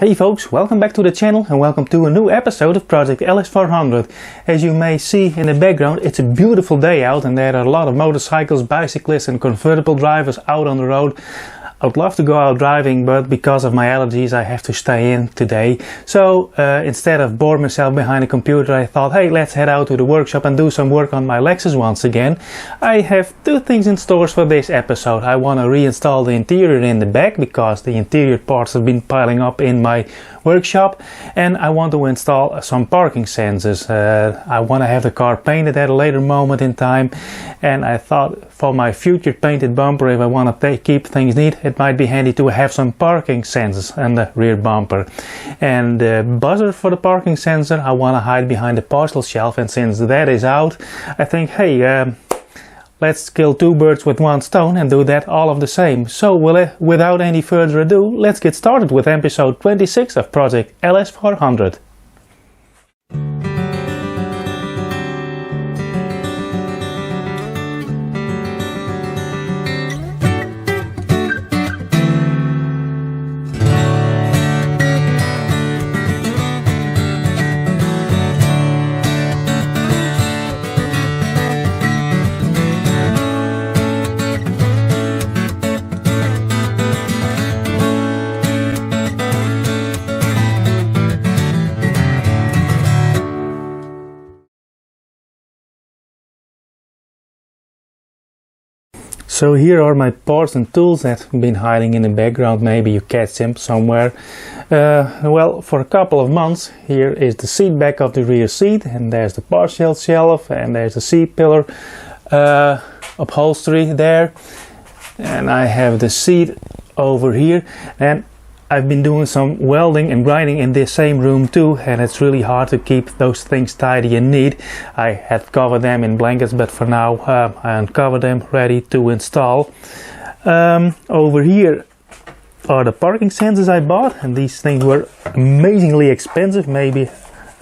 Hey folks, welcome back to the channel and welcome to a new episode of Project LS400. As you may see in the background, it's a beautiful day out and there are a lot of motorcycles, bicyclists and convertible drivers out on the road. I would love to go out driving, but because of my allergies I have to stay in today. So instead of bore myself behind a computer, I thought, hey, let's head out to the workshop and do some work on my Lexus once again. I have two things in stores for this episode. I want to reinstall the interior in the back because the interior parts have been piling up in my workshop, and I want to install some parking sensors. I want to have the car painted at a later moment in time, and I thought for my future painted bumper, if I want to keep things neat, it might be handy to have some parking sensors on the rear bumper. And the buzzer for the parking sensor I want to hide behind the parcel shelf, and since that is out, I think, hey, let's kill two birds with one stone and do that all of the same. So without any further ado, let's get started with episode 26 of Project LS400. So here are my parts and tools that have been hiding in the background. Maybe you catch them somewhere. Well, for a couple of months, here is the seat back of the rear seat, and there's the partial shelf, and there's the seat pillar upholstery there, and I have the seat over here, and I've been doing some welding and grinding in this same room too, and it's really hard to keep those things tidy and neat. I had covered them in blankets, but for now I uncovered them ready to install. Over here are the parking sensors I bought, and these things were amazingly expensive. Maybe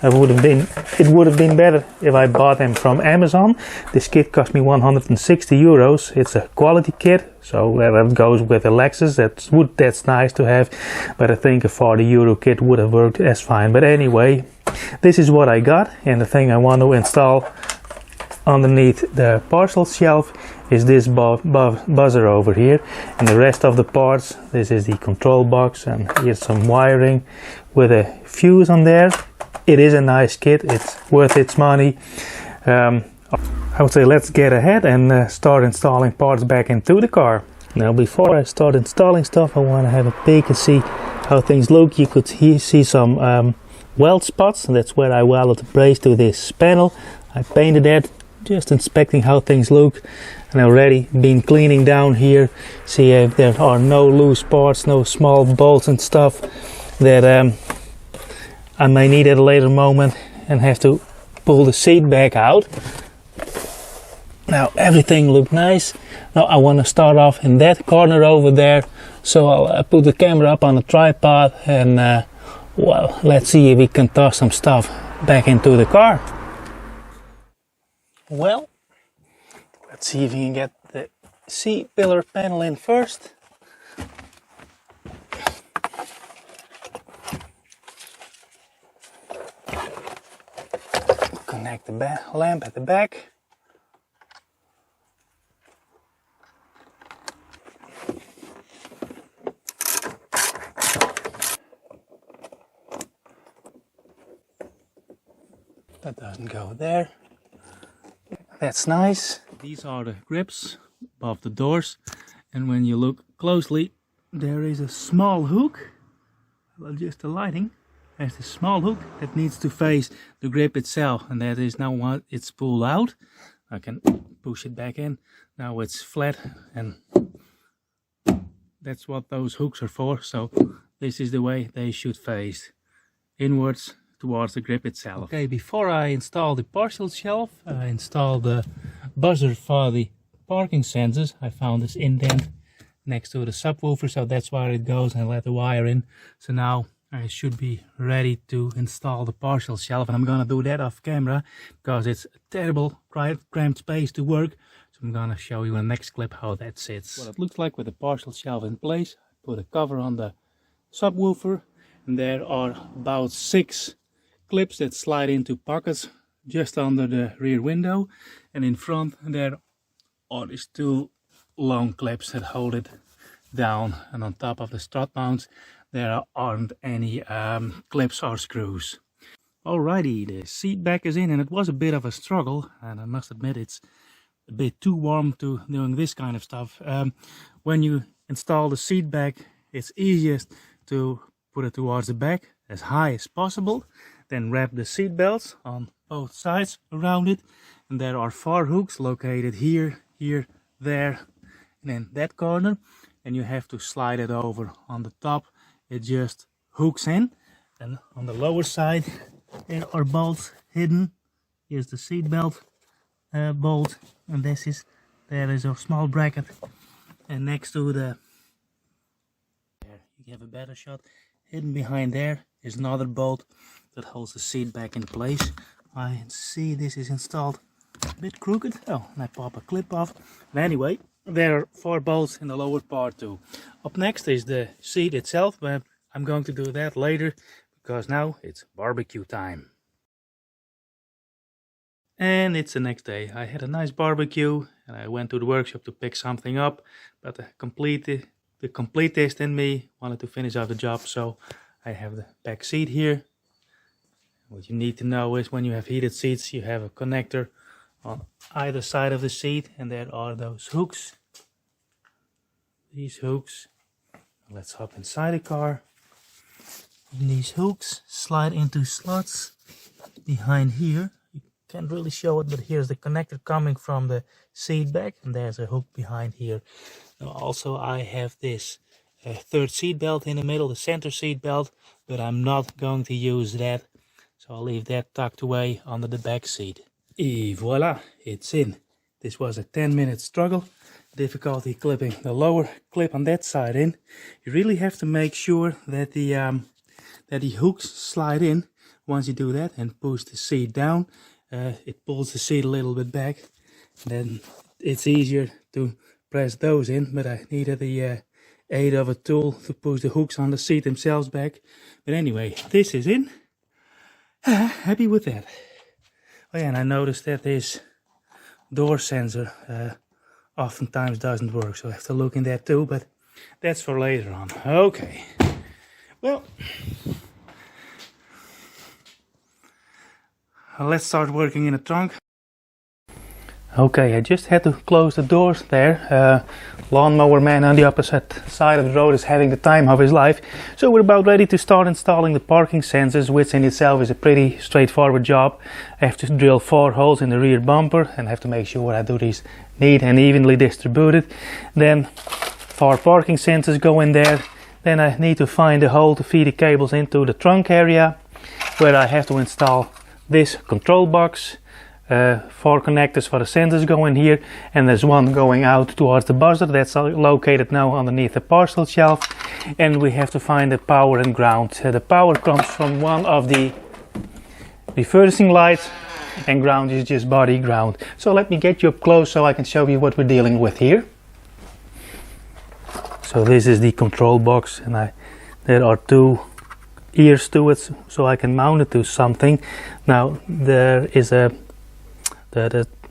it would have been better if I bought them from Amazon. This kit cost me 160 euros. It's a quality kit, so that goes with the Lexus. That's nice to have, but I think a 40 euro kit would have worked as fine. But anyway, this is what I got, and the thing I want to install underneath the parcel shelf is this buzzer over here, and the rest of the parts. This is the control box, and here's some wiring with a fuse on there. It is a nice kit, it's worth its money. I would say let's get ahead and start installing parts back into the car. Now before I start installing stuff, I want to have a peek and see how things look. You could see some weld spots, and that's where I welded the brace to this panel. I painted that, just inspecting how things look, and already been cleaning down here. See if there are no loose parts, no small bolts and stuff that I may need at a later moment and have to pull the seat back out. Now everything looked nice. Now I want to start off in that corner over there, so I'll put the camera up on a tripod and well, let's see if we can toss some stuff back into the car. Well, let's see if we can get the seat pillar panel in first. Connect the lamp at the back. That doesn't go there. That's nice. These are the grips above the doors, and when you look closely, there is a small hook. Well, just the lighting. There's a small hook that needs to face the grip itself, and that is now what it's pulled out. I can push it back in. Now it's flat, and that's what those hooks are for. So this is the way they should face, inwards towards the grip itself. Okay, before I install the partial shelf, I installed the buzzer for the parking sensors. I found this indent next to the subwoofer, so that's where it goes, and I let the wire in. So now I should be ready to install the partial shelf, and I'm gonna do that off camera because it's a terrible cramped space to work. So I'm gonna show you in the next clip how that sits. What it looks like with the partial shelf in place. Put a cover on the subwoofer, And there are about 6 clips that slide into pockets just under the rear window, and in front there are these 2 long clips that hold it down, and on top of the strut mounts there aren't any clips or screws. Alrighty, the seat back is in, and it was a bit of a struggle, and I must admit it's a bit too warm to doing this kind of stuff. When you install the seat back, it's easiest to put it towards the back as high as possible, then wrap the seat belts on both sides around it, and there are 4 hooks located here, here, there, and in that corner, and you have to slide it over. On the top it just hooks in, and on the lower side there are bolts hidden. Here's the seat belt bolt, and there is a small bracket, and next to the, there you have a better shot, hidden behind there is another bolt that holds the seat back in place. I see this is installed a bit crooked. Oh, and I pop a clip off. But anyway, there are 4 bolts in the lower part too. Up next is the seat itself, but I'm going to do that later because now it's barbecue time. And it's the next day. I had a nice barbecue and I went to the workshop to pick something up, but the completist in me wanted to finish off the job, so I have the back seat here. What you need to know is when you have heated seats, you have a connector on either side of the seat, and there are those hooks. These hooks. Let's hop inside the car. And these hooks slide into slots behind here. You can't really show it, but here's the connector coming from the seat back, and there's a hook behind here. Now also I have this third seat belt in the middle, the center seat belt, but I'm not going to use that, so I'll leave that tucked away under the back seat. Et voila, it's in. This was a 10-minute struggle. Difficulty clipping the lower clip on that side in. You really have to make sure that the hooks slide in. Once you do that and push the seat down, it pulls the seat a little bit back. Then it's easier to press those in, but I needed the aid of a tool to push the hooks on the seat themselves back. But anyway, this is in. Happy with that. Oh yeah, and I noticed that this door sensor oftentimes doesn't work, so I have to look in that too, but that's for later on. Okay, well, let's start working in the trunk. Okay, I just had to close the doors there. Lawnmower man on the opposite side of the road is having the time of his life. So we're about ready to start installing the parking sensors, which in itself is a pretty straightforward job. I have to drill 4 holes in the rear bumper and have to make sure I do these neat and evenly distributed. Then 4 parking sensors go in there. Then I need to find a hole to feed the cables into the trunk area, where I have to install this control box. 4 connectors for the sensors go in here, and there's one going out towards the buzzer that's located now underneath the parcel shelf. And we have to find the power and ground. The power comes from one of the reversing lights, and ground is just body ground. So let me get you up close so I can show you what we're dealing with here. So this is the control box, and there are 2 ears to it, so I can mount it to something. Now there is the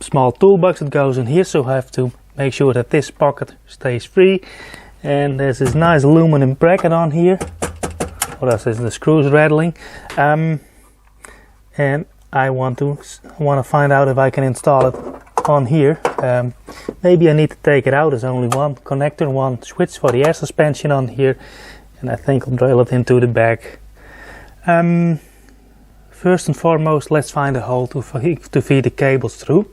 small toolbox that goes in here, so I have to make sure that this pocket stays free. And there's this nice aluminum bracket on here, or else the screws rattling. And I want to find out if I can install it on here. Maybe I need to take it out. There's only one connector, one switch for the air suspension on here, and I think I'll drill it into the back. First and foremost, let's find a hole to feed the cables through.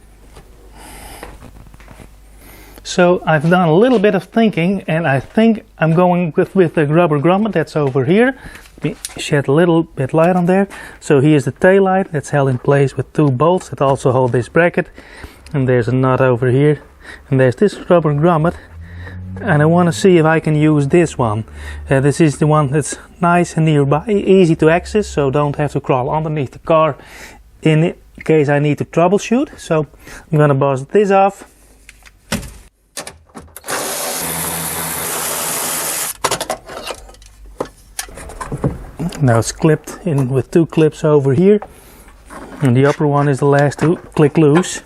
So I've done a little bit of thinking, and I think I'm going with the rubber grommet that's over here. Let me shed a little bit light on there. So here's the tail light that's held in place with 2 bolts that also hold this bracket. And there's a nut over here. And there's this rubber grommet. And I want to see if I can use this one. This is the one that's nice and nearby, easy to access, so don't have to crawl underneath the car in case I need to troubleshoot. So I'm going to bust this off. Now it's clipped in with 2 clips over here, and the upper one is the last to click loose.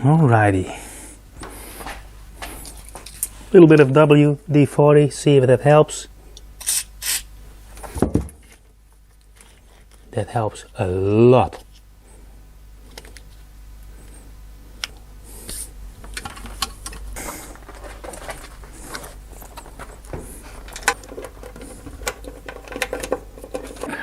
Alrighty. A little bit of WD-40, see if that helps. That helps a lot.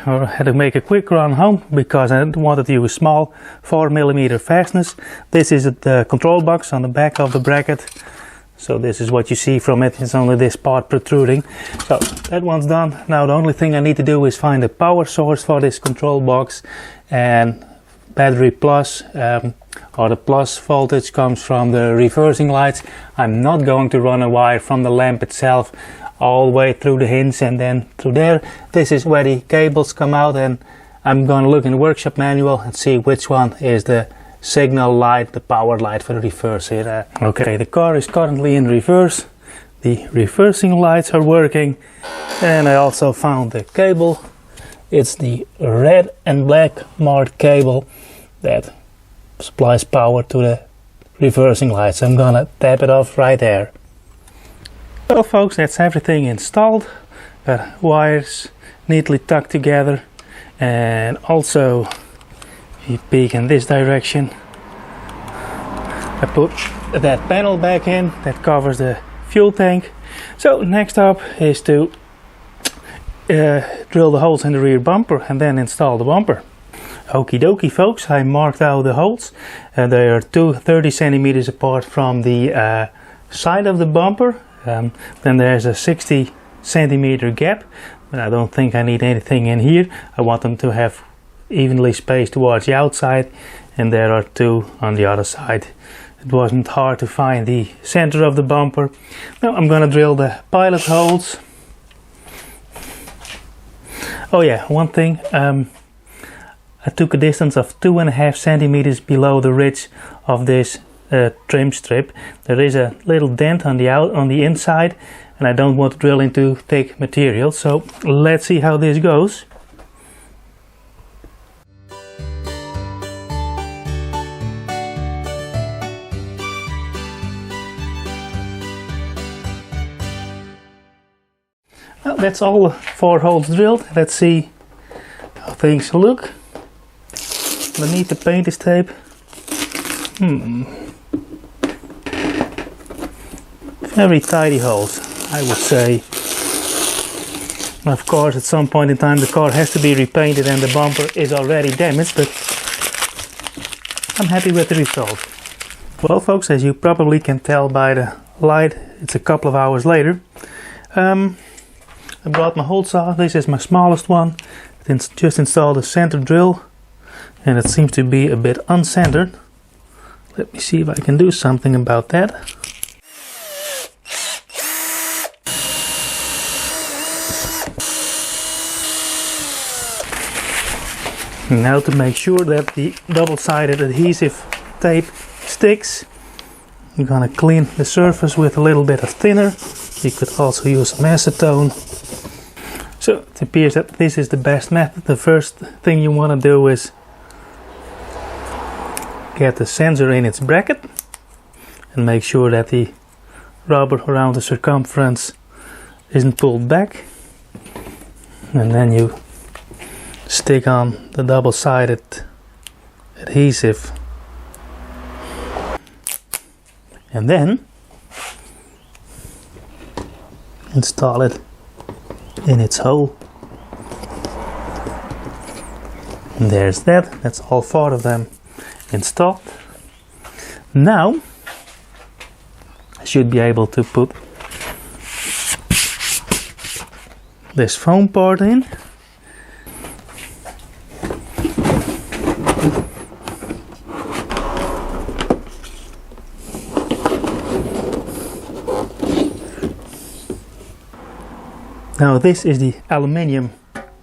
I had to make a quick run home because I wanted to use small 4mm fasteners. This is the control box on the back of the bracket. So this is what you see from it. It's only this part protruding. So that one's done. Now the only thing I need to do is find a power source for this control box, and battery plus or the plus voltage comes from the reversing lights. I'm not going to run a wire from the lamp itself all the way through the hinge and then through there. This is where the cables come out, and I'm going to look in the workshop manual and see which one is the signal light, the power light for the reverse here. Okay, the car is currently in reverse. The reversing lights are working, and I also found the cable. It's the red and black marked cable that supplies power to the reversing lights. I'm gonna tap it off right there. Well folks, that's everything installed. Got wires neatly tucked together, and also if you peek in this direction, I put that panel back in that covers the fuel tank. So next up is to drill the holes in the rear bumper and then install the bumper. Okie dokie folks, I marked out the holes, and they are 30 centimeters apart from the side of the bumper. Then there's a 60 centimeter gap, but I don't think I need anything in here. I want them to have evenly spaced towards the outside, and there are 2 on the other side. It wasn't hard to find the center of the bumper. Now I'm gonna drill the pilot holes. Oh yeah, one thing, I took a distance of 2.5 centimeters below the ridge of this trim strip. There is a little dent on the inside, and I don't want to drill into thick material, so let's see how this goes. Well, that's all the 4 holes drilled. Let's see how things look. Underneath the paint is tape. Very tidy holes, I would say. Of course, at some point in time the car has to be repainted and the bumper is already damaged, but I'm happy with the result. Well folks, as you probably can tell by the light, it's a couple of hours later. I brought my hole saw. This is my smallest one. Just installed a center drill, and it seems to be a bit uncentered. Let me see if I can do something about that. Now to make sure that the double-sided adhesive tape sticks, I'm gonna clean the surface with a little bit of thinner. You could also use some acetone. So it appears that this is the best method. The first thing you want to do is get the sensor in its bracket and make sure that the rubber around the circumference isn't pulled back. And then you stick on the double-sided adhesive, and then install it in its hole. And there's that. That's all 4 of them installed. Now I should be able to put this foam part in. Now this is the aluminium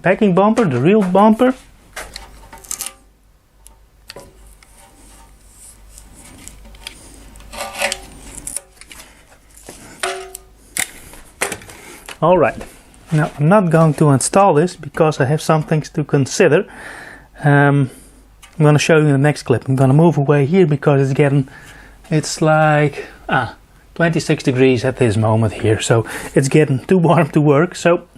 backing bumper, the real bumper. Alright, Now I'm not going to install this because I have some things to consider. I'm going to show you in the next clip. I'm going to move away here because it's like 26 degrees at this moment here, so it's getting too warm to work. So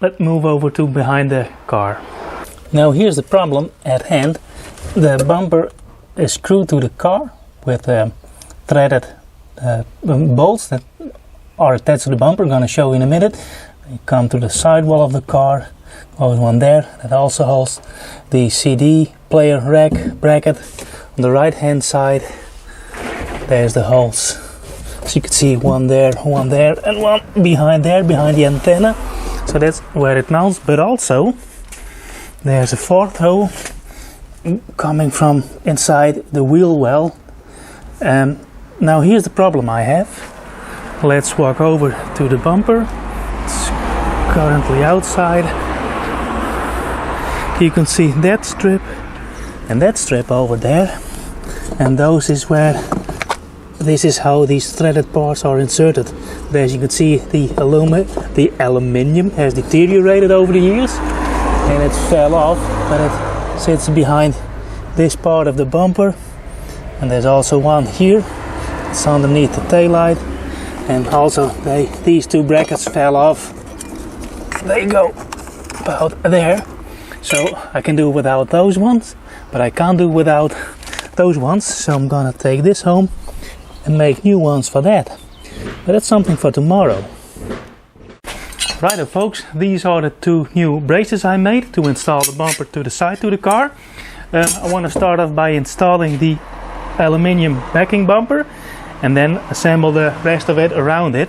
let's move over to behind the car. Now here's the problem at hand. The bumper is screwed to the car with threaded bolts that are attached to the bumper. I'm going to show you in a minute. You come to the sidewall of the car. There's one there that also holds the CD player rack bracket. On the right hand side there's the holes. So you can see one there and one behind there, behind the antenna. So that's where it mounts, but also there's a fourth hole coming from inside the wheel well. Now here's the problem I have. Let's walk over to the bumper. It's currently outside. You can see that strip and that strip over there, and this is how these threaded parts are inserted. But as you can see, the aluminium has deteriorated over the years and it fell off, but it sits behind this part of the bumper. And there's also one here. It's underneath the taillight, and also these two brackets fell off. They go about there. So I can do without those ones, but I can't do without those ones. So I'm gonna take this home and make new ones for that. But that's something for tomorrow. Righto folks, these are the two new braces I made to install the bumper to the side to the car. I want to start off by installing the aluminium backing bumper and then assemble the rest of it around it.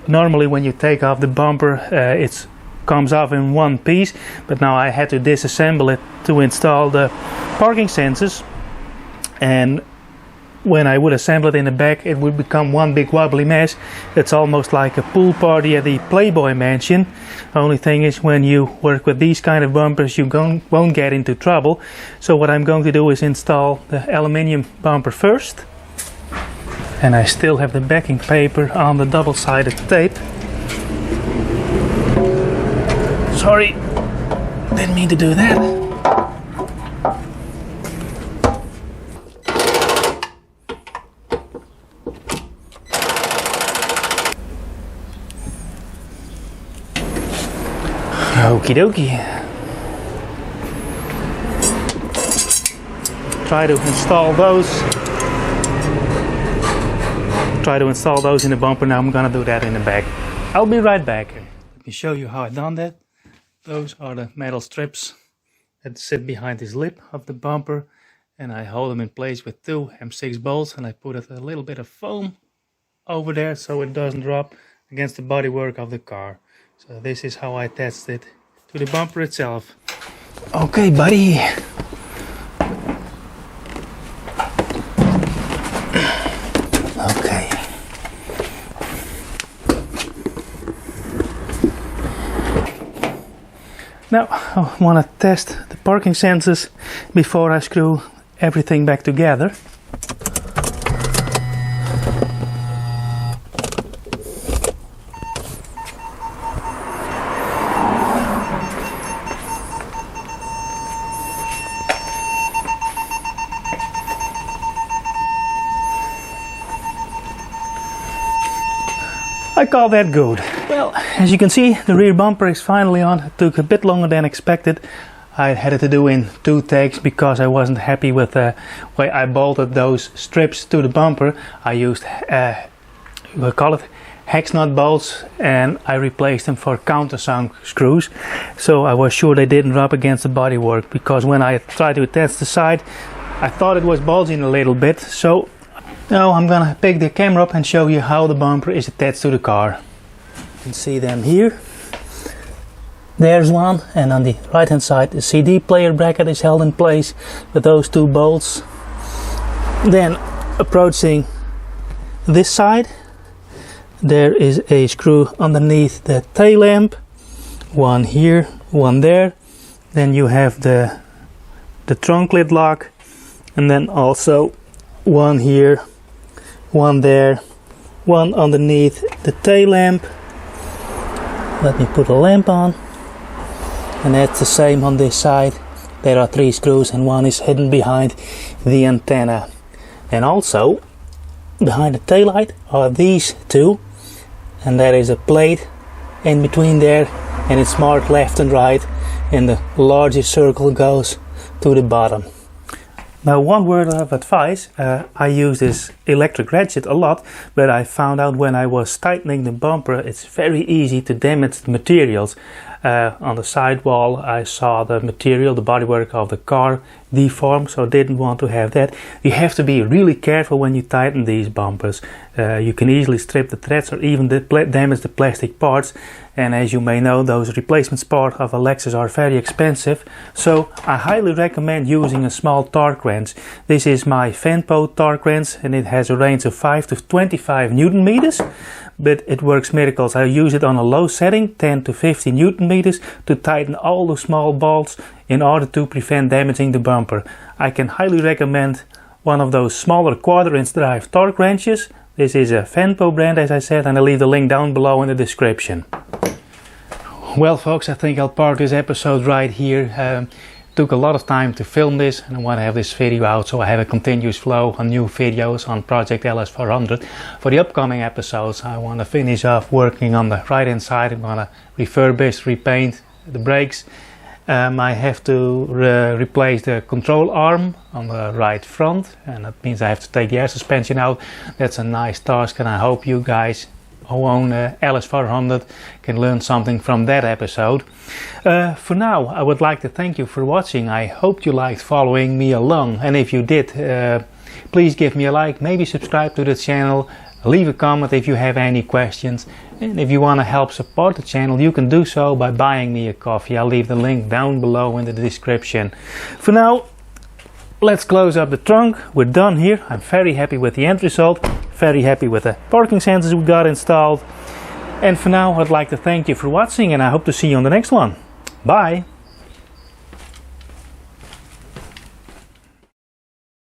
Normally when you take off the bumper it comes off in one piece, but now I had to disassemble it to install the parking sensors, and when I would assemble it in the back it would become one big wobbly mess. It's almost like a pool party at the Playboy Mansion. Only thing is, when you work with these kind of bumpers you won't get into trouble. So what I'm going to do is install the aluminium bumper first, and I still have the backing paper on the double-sided tape. Sorry, didn't mean to do that. Okie dokie. Try to install those in the bumper. Now I'm gonna do that in the back. I'll be right back. Let me show you how I done that. Those are the metal strips that sit behind this lip of the bumper, and I hold them in place with two M6 bolts, and I put a little bit of foam over there so it doesn't drop against the bodywork of the car. So this is how I attached it to the bumper itself. Okay, buddy. Okay. Now I want to test the parking sensors before I screw everything back together. I call that good. Well, as you can see, the rear bumper is finally on. It took a bit longer than expected. I had it to do in 2 takes because I wasn't happy with the way I bolted those strips to the bumper. I used, we call it hex nut bolts, and I replaced them for countersunk screws. So I was sure they didn't rub against the bodywork, because when I tried to attach the side, I thought it was bulging a little bit. So now I'm gonna pick the camera up and show you how the bumper is attached to the car. You can see them here. There's one, and on the right hand side the CD player bracket is held in place with those 2 bolts. Then approaching this side, there is a screw underneath the tail lamp. One here, one there. Then you have the trunk lid lock, and then also one here, one there, one underneath the tail lamp. Let me put a lamp on. And that's the same on this side. There are 3 screws and one is hidden behind the antenna. And also behind the taillight are these 2, and there is a plate in between there, and it's marked left and right, and the largest circle goes to the bottom. Now, one word of advice, I use this electric ratchet a lot, but I found out when I was tightening the bumper it's very easy to damage the materials. On the sidewall I saw the material, the bodywork of the car deform, so I didn't want to have that. You have to be really careful when you tighten these bumpers. You can easily strip the threads or even damage the plastic parts, and as you may know, those replacement parts of a Lexus are very expensive, so I highly recommend using a small torque wrench. This is my Fenpo torque wrench, and it has a range of 5 to 25 Newton meters, but it works miracles. I use it on a low setting, 10 to 15 Newton meters, to tighten all the small bolts in order to prevent damaging the bumper. I can highly recommend one of those smaller 1/4-inch drive torque wrenches. This is a Fenpo brand, as I said, and I'll leave the link down below in the description. Well folks, I think I'll park this episode right here. Took a lot of time to film this, and I want to have this video out so I have a continuous flow on new videos on Project LS400. For the upcoming episodes I want to finish off working on the right hand side. I'm going to refurbish, repaint the brakes. I have to replace the control arm on the right front, and that means I have to take the air suspension out. That's a nice task, and I hope you guys who own LS400 can learn something from that episode. For now, I would like to thank you for watching. I hope you liked following me along, and if you did, please give me a like, maybe subscribe to the channel, leave a comment if you have any questions, and if you want to help support the channel, you can do so by buying me a coffee. I'll leave the link down below in the description. For now, let's close up the trunk. We're done here. I'm very happy with the end result, very happy with the parking sensors we got installed. And for now, I'd like to thank you for watching, and I hope to see you on the next one. Bye!